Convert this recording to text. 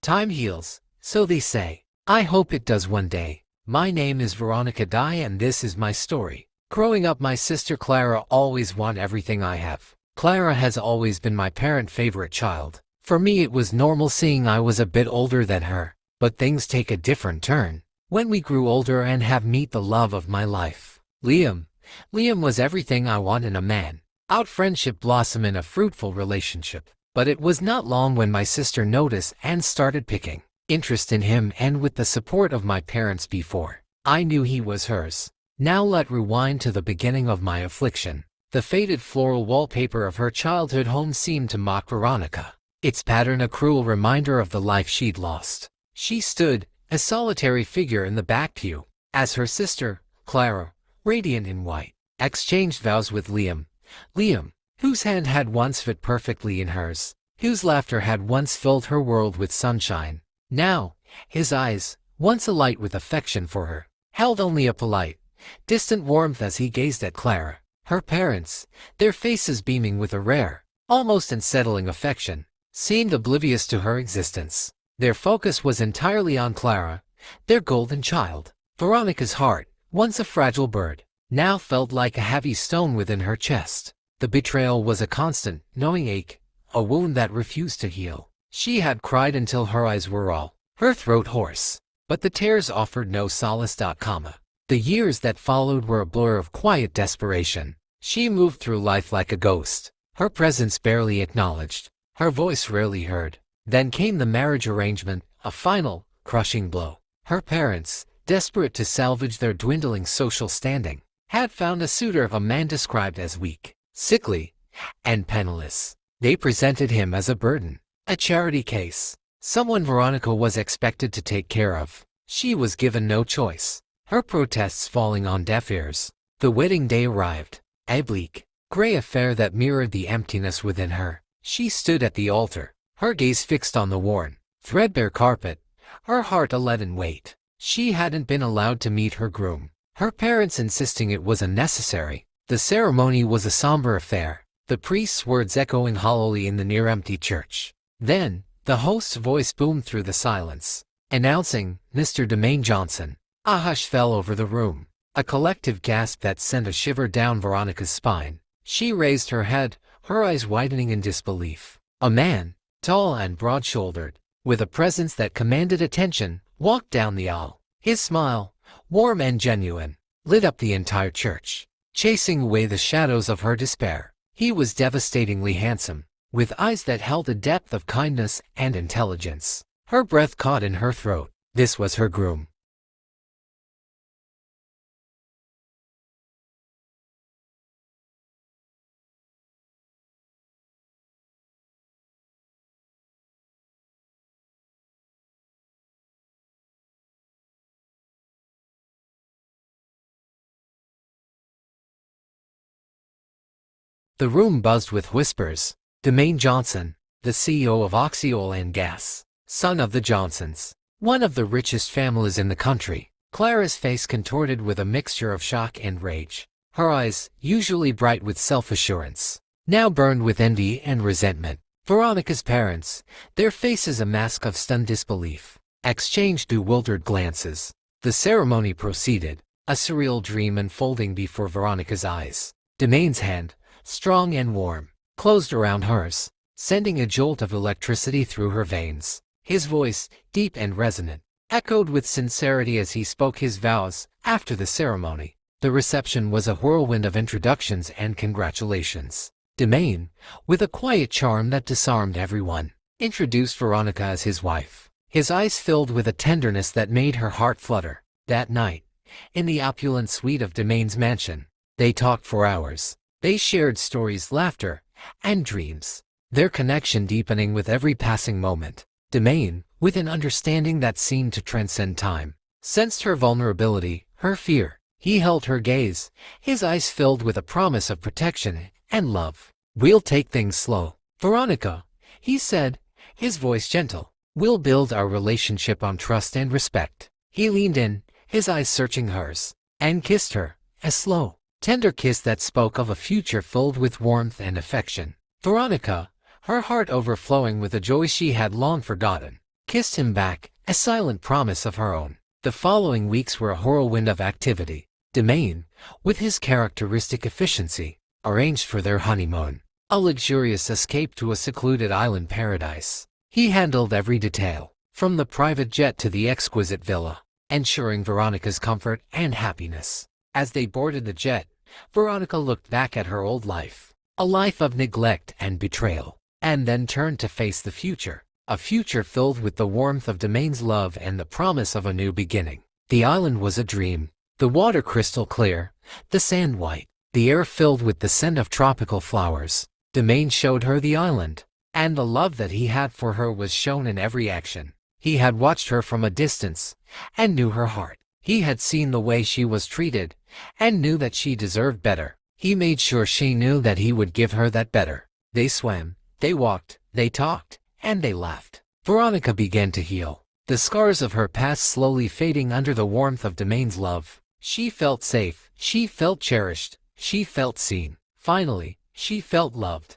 Time heals, so they say. I hope it does one day. My name is Veronica and this is my story. Growing up, my sister Clara always wanted everything I have. Clara has always been my parent's favorite child. For me, it was normal seeing I was a bit older than her. But things take a different turn when we grew older and have met the love of my life. Liam. Liam was everything I want in a man. Our friendship blossomed in a fruitful relationship. But it was not long when my sister noticed and started picking interest in him, and with the support of my parents before I knew he was hers. Now let's rewind to the beginning of my affliction. The faded floral wallpaper of her childhood home seemed to mock Veronica, its pattern a cruel reminder of the life she'd lost. She stood, a solitary figure in the back pew, as her sister, Clara, radiant in white, exchanged vows with Liam. Liam, whose hand had once fit perfectly in hers, whose laughter had once filled her world with sunshine. Now, his eyes, once alight with affection for her, held only a polite, distant warmth as he gazed at Clara. Her parents, their faces beaming with a rare, almost unsettling affection, seemed oblivious to her existence. Their focus was entirely on Clara, their golden child. Veronica's heart, once a fragile bird, now felt like a heavy stone within her chest. The betrayal was a constant, gnawing ache, a wound that refused to heal. She had cried until her eyes were raw, her throat hoarse, but the tears offered no solace. The years that followed were a blur of quiet desperation. She moved through life like a ghost, her presence barely acknowledged, her voice rarely heard. Then came the marriage arrangement, a final, crushing blow. Her parents, desperate to salvage their dwindling social standing, had found a suitor of a man described as weak, sickly, and penniless. They presented him as a burden, a charity case, someone Veronica was expected to take care of. She was given no choice, her protests falling on deaf ears. The wedding day arrived, a bleak, gray affair that mirrored the emptiness within her. She stood at the altar, her gaze fixed on the worn, threadbare carpet, her heart a leaden weight. She hadn't been allowed to meet her groom, her parents insisting it was unnecessary. The ceremony was a somber affair, the priest's words echoing hollowly in the near-empty church. Then, the host's voice boomed through the silence, announcing, "Mr. Demain Johnson." A hush fell over the room, a collective gasp that sent a shiver down Veronica's spine. She raised her head, her eyes widening in disbelief. A man, tall and broad-shouldered, with a presence that commanded attention, walked down the aisle. His smile, warm and genuine, lit up the entire church, chasing away the shadows of her despair. He was devastatingly handsome, with eyes that held a depth of kindness and intelligence. Her breath caught in her throat. This was her groom. The room buzzed with whispers. Demain Johnson, the CEO of Oil and Gas, son of the Johnsons, one of the richest families in the country. Clara's face contorted with a mixture of shock and rage. Her eyes, usually bright with self-assurance, now burned with envy and resentment. Veronica's parents, their faces a mask of stunned disbelief, exchanged bewildered glances. The ceremony proceeded, a surreal dream unfolding before Veronica's eyes. Demain's hand, strong and warm, closed around hers, sending a jolt of electricity through her veins. His voice, deep and resonant, echoed with sincerity as he spoke his vows. After the ceremony, the reception was a whirlwind of introductions and congratulations. Demain, with a quiet charm that disarmed everyone, introduced Veronica as his wife. His eyes filled with a tenderness that made her heart flutter. That night, in the opulent suite of Demain's mansion, they talked for hours. They shared stories, laughter, and dreams, their connection deepening with every passing moment. Demain, with an understanding that seemed to transcend time, sensed her vulnerability, her fear. He held her gaze, his eyes filled with a promise of protection and love. "We'll take things slow, Veronica," he said, his voice gentle. "We'll build our relationship on trust and respect." He leaned in, his eyes searching hers, and kissed her, a slow, tender kiss that spoke of a future filled with warmth and affection. Veronica, her heart overflowing with a joy she had long forgotten, kissed him back, a silent promise of her own. The following weeks were a whirlwind of activity. Demain, with his characteristic efficiency, arranged for their honeymoon, a luxurious escape to a secluded island paradise. He handled every detail, from the private jet to the exquisite villa, ensuring Veronica's comfort and happiness. As they boarded the jet, Veronica looked back at her old life, a life of neglect and betrayal, and then turned to face the future, a future filled with the warmth of Demain's love and the promise of a new beginning. The island was a dream, the water crystal clear, the sand white, the air filled with the scent of tropical flowers. Demain showed her the island, and the love that he had for her was shown in every action. He had watched her from a distance, and knew her heart. He had seen the way she was treated, and knew that she deserved better. He made sure she knew that he would give her that better. They swam, they walked, they talked, and they laughed. Veronica began to heal, the scars of her past slowly fading under the warmth of Demain's love. She felt safe, she felt cherished, she felt seen. Finally, she felt loved.